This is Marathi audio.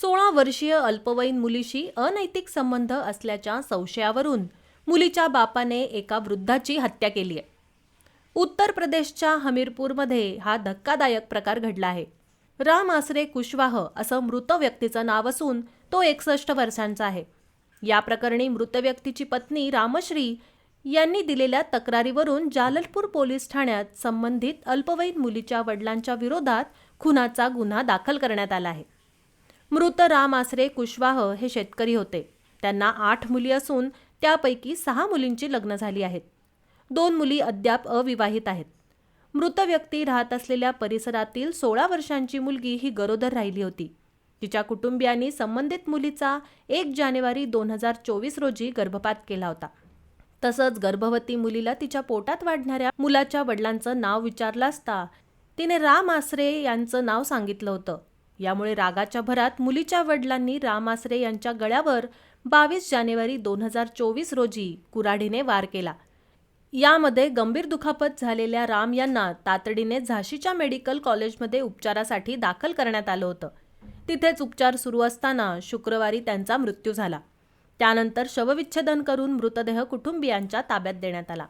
16 वर्षीय अल्पवयीन मुलीशी अनैतिक संबंध असल्याच्या संशयावरून मुलीच्या बापाने एका वृद्धाची हत्या केली आहे. उत्तर प्रदेशच्या हमीरपूरमध्ये हा धक्कादायक प्रकार घडला आहे. राम आसरे कुशवाह असं मृत व्यक्तीचं नाव असून तो 61 वर्षांचा आहे. या प्रकरणी मृत व्यक्तीची पत्नी रामश्री यांनी दिलेल्या तक्रारीवरून जाललपूर पोलीस ठाण्यात संबंधित अल्पवयीन मुलीच्या वडिलांच्या विरोधात खुनाचा गुन्हा दाखल करण्यात आला आहे. मृत राम आसरे कुशवाह हे शेतकरी होते. त्यांना 8 मुली असून त्यापैकी 6 मुलींची लग्न झाली आहेत. 2 मुली अद्याप अविवाहित आहेत. मृत व्यक्ती राहत असलेल्या परिसरातील 16 वर्षांची मुलगी ही गरोदर राहिली होती. तिच्या कुटुंबियांनी संबंधित मुलीचा 1 जानेवारी 2024 रोजी गर्भपात केला होता. तसंच गर्भवती मुलीला तिच्या पोटात वाढणाऱ्या मुलाच्या वडिलांचं नाव विचारलं असता तिने राम आसरे यांचं नाव सांगितलं होतं. यामुळे रागाच्या भरात मुलीच्या वडिलांनी राम आसरे यांच्या गळ्यावर 22 जानेवारी 2024 रोजी कुऱ्हाडीने वार केला. यामध्ये गंभीर दुखापत झालेल्या राम यांना तातडीने झाशीच्या मेडिकल कॉलेजमध्ये उपचारासाठी दाखल करण्यात आलं होतं. तिथेच उपचार सुरू असताना शुक्रवारी त्यांचा मृत्यू झाला. त्यानंतर शवविच्छेदन करून मृतदेह कुटुंबियांच्या ताब्यात देण्यात आला.